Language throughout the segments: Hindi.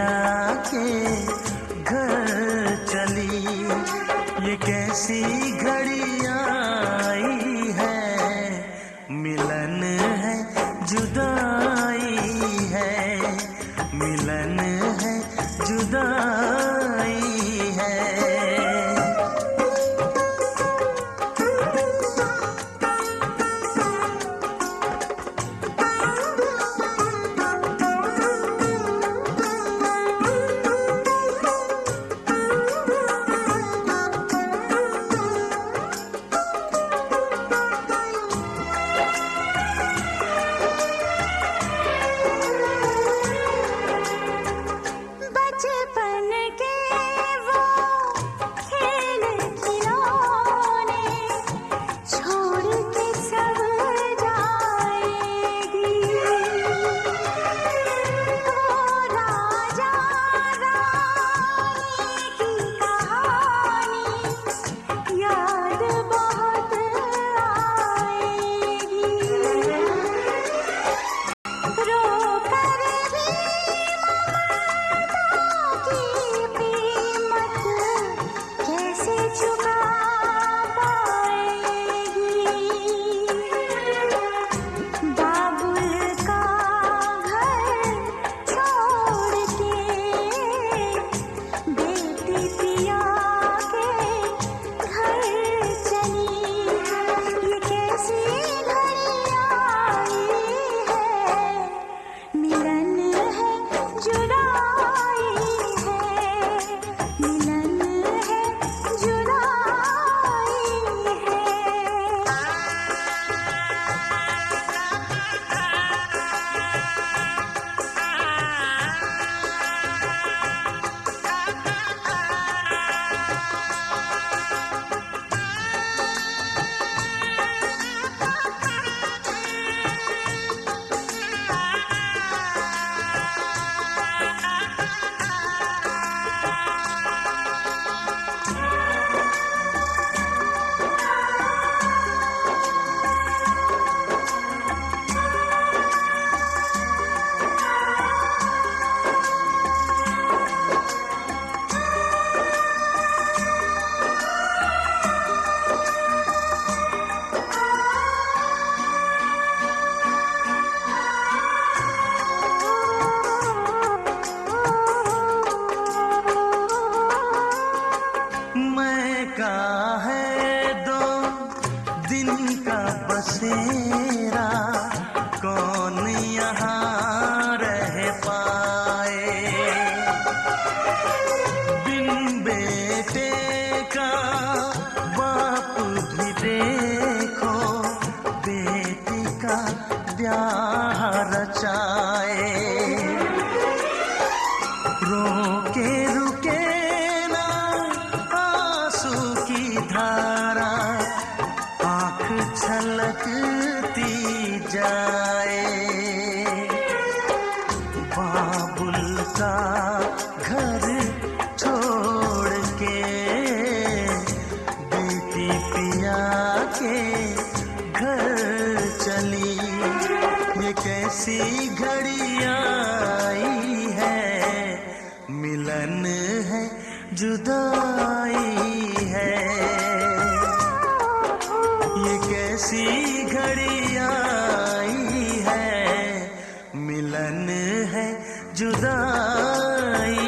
पिया के घर चली। ये कैसी घड़ी आई है, मिलन है जुदाई है, मिलन है जुदाई है। बसेरा कौन यहाँ रह पाए, बिन बेटे का बाप भी देखो बेटी का ब्याह रचाए। रोके रुके ना आंसू की धारा, आँख छलकती जाए। बाबुल का घर छोड़ के बेटी पिया के घर चली। ये कैसी घड़ी आई है, मिलन है जुदाई है। ये कैसी घड़ी आई है, मिलन है जुदाई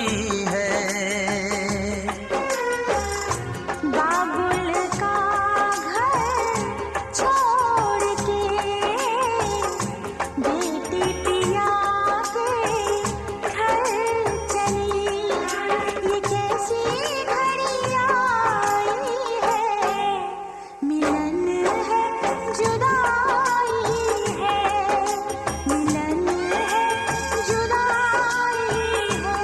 है। बाबुल का घर छोड़ के बेटी पिया के घर चली। ये कैसी घड़ी आई है, मिलन है जुदाई है, मिलन है जुदाई है।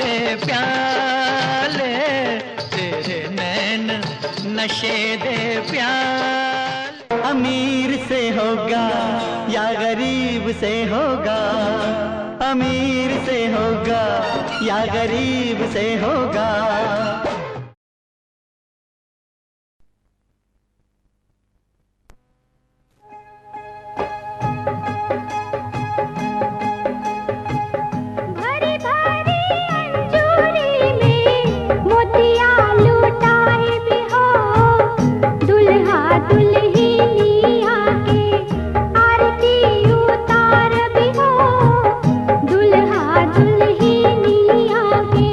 दे प्याले, तेरे नैन नशे दे प्याले। अमीर से होगा या गरीब से होगा, अमीर से होगा या गरीब से होगा। भरी भरी अंजूरी में मोतिया लुटाए भी हो, दुल्हा दुल्हनिया के आरती उतार भी हो, दुल्हा दुल्हनिया के।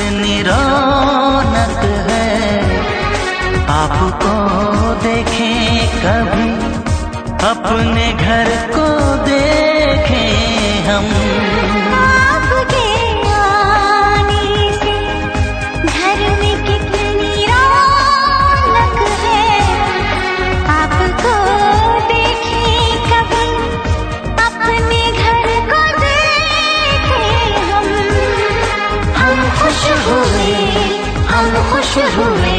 कितनी रौनक है, आपको देखें कभी, अपने घर को देखें हम। आपके आने से घर में कितनी रौनक है, आपको देखें कभी, अपने घर को देखें हम। हम खुश हुए, हम खुश हुए,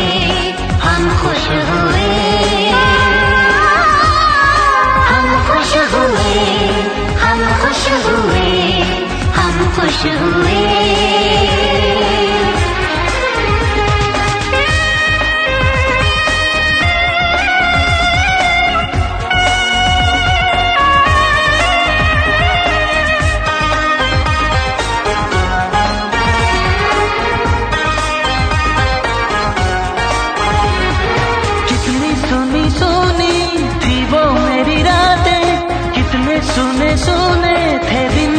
हम खुश हुए, हम खुश हुए, हम खुश हुए, हम खुश हुए। कितनी सुनी सुनी थी वो मेरी रातें, कितने सुने सुने थे दिन।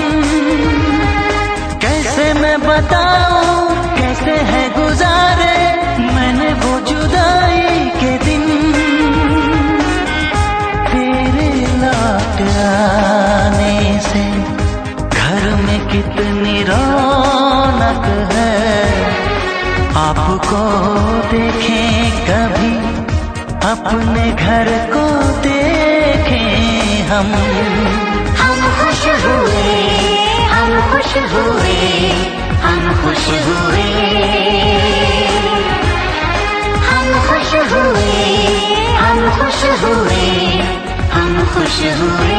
कैसे मैं बताऊं कैसे है गुजारे मैंने वो जुदाई के दिन। तेरे लौट आने से घर में कितनी रौनक है, आपको देखें कभी, अपने घर को देखें हम। हम खुश हुए, हम खुश हुए, हम खुश हुए, हम खुश हुए, हम खुश हुए, हम खुश हुए।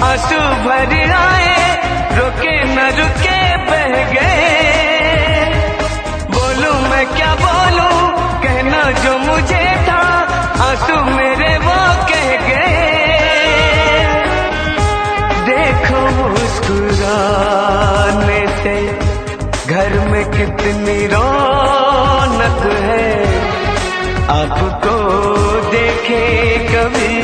आंसू भर आए, रुके न रुके बह गए। बोलूं मैं क्या बोलूं, कहना जो मुझे था, आंसू मेरे वो कह गए। देखो मुस्कुराने से घर में कितनी रौनक है, आपको देखे कभी,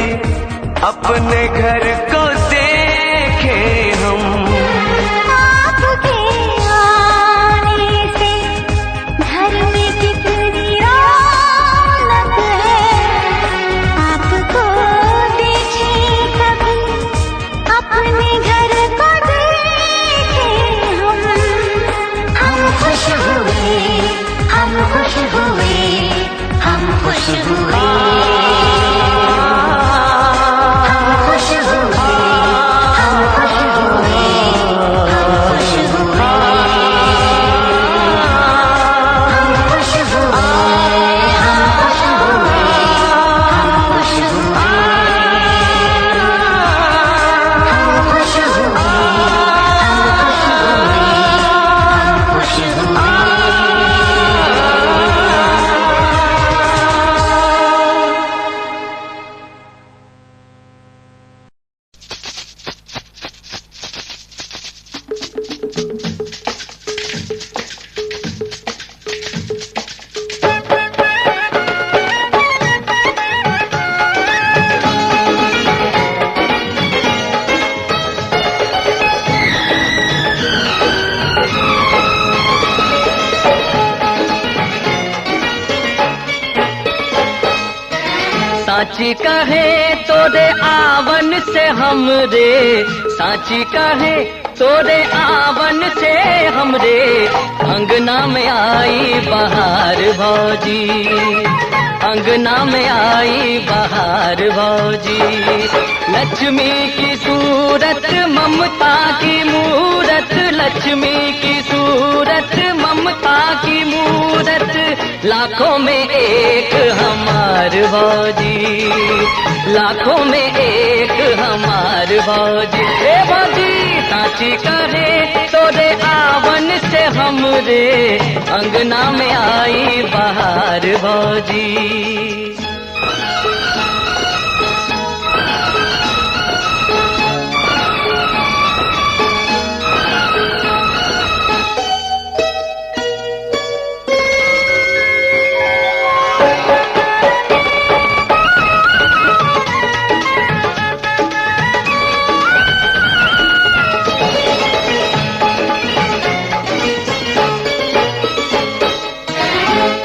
अपने घर को देखे हम। आपके आने से घर में कितनी रौनक है, आपको देखे कभी, अपने घर को देखे हम। हम खुश हुए, हम खुश हुए, हम खुश हुए, हम खुश हुए, साची कहे तोरे आवन से हमरे, साची कहे तोरे आवन से हमरे अंगना में आई बहार भौजी, अंगना में आई बहार भौजी। लक्ष्मी की सूरत ममता की मूरत, लक्ष्मी की सूरत ममता की मूरत, लाखों में एक हमार भौजी, लाखों में एक हमार भौजी। ए भौजी साची करे तोरे आवन से हमरे अंगना में आई बहार भौजी।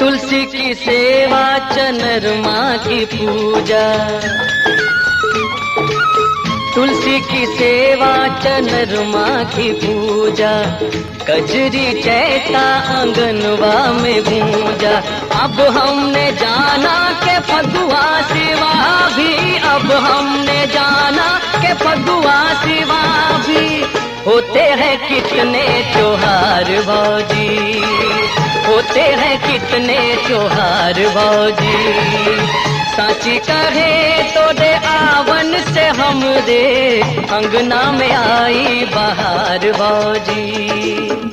तुलसी की सेवा चनरमा की पूजा, तुलसी की सेवा चनरमा की पूजा, कजरी चैता आंगनवा में गूंजा। अब हमने जाना के फगुआ सिवा भी, अब हमने जाना के फगुआ सिवा भी होते हैं कितने त्योहार भौजी, होते हैं कितने त्योहार भौजी। साची कहे तोरे आवन से हमरे अंगना में आई बहार भौजी।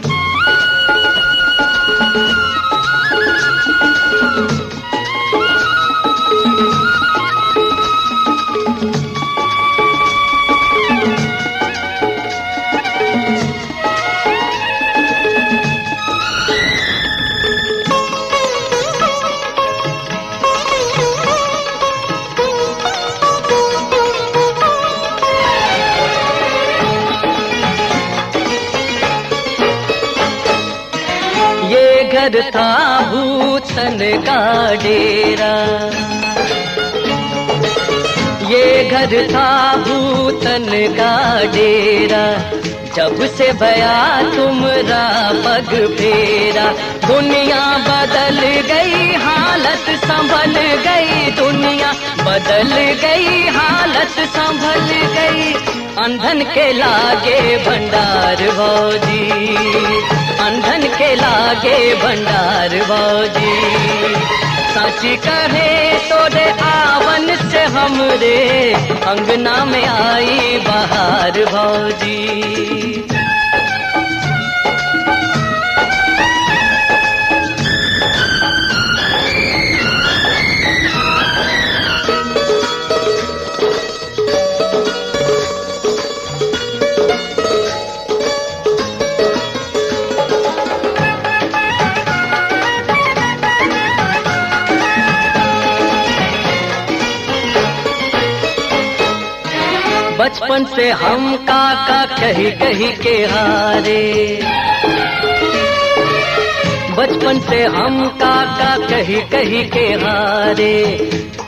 घर था भूतन का डेरा, ये घर था भूतन का डेरा, जब से भया तुमरा पग फेरा। दुनिया बदल गई हालत संभल गई, दुनिया बदल गई हालत संभल गई। अंधन के लागे भंडार भौजी, अंधन के लागे भंडार भौजी। साची कहे तोरे आवन से हमरे अंगना में आई बहार भौजी। बचपन से हम काका कही कही के हारे, बचपन से हम काका कही कही के हारे।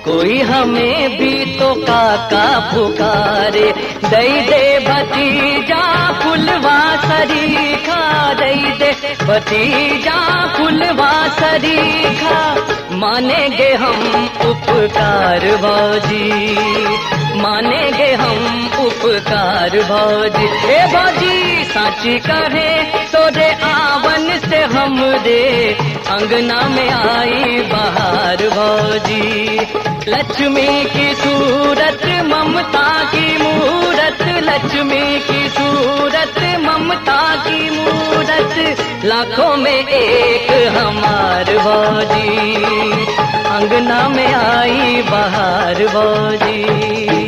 कोई हमें भी तो काका पुकारे, दई दे भतीजा फुलवा सरीखा, दई दे भतीजा फुलवा सरीखा। मानेंगे हम उपकार भौजी, मानेंगे हम उपकार भौजी। हे भौजी साची कहे तोरे आवन से हमरे अंगना में आई बहार भौजी। लक्ष्मी की सूरत ममता की मूरत, लक्ष्मी की सूरत ममता की मूरत, लाखों में एक हमार भौजी। अंगना में आई बहार भौजी।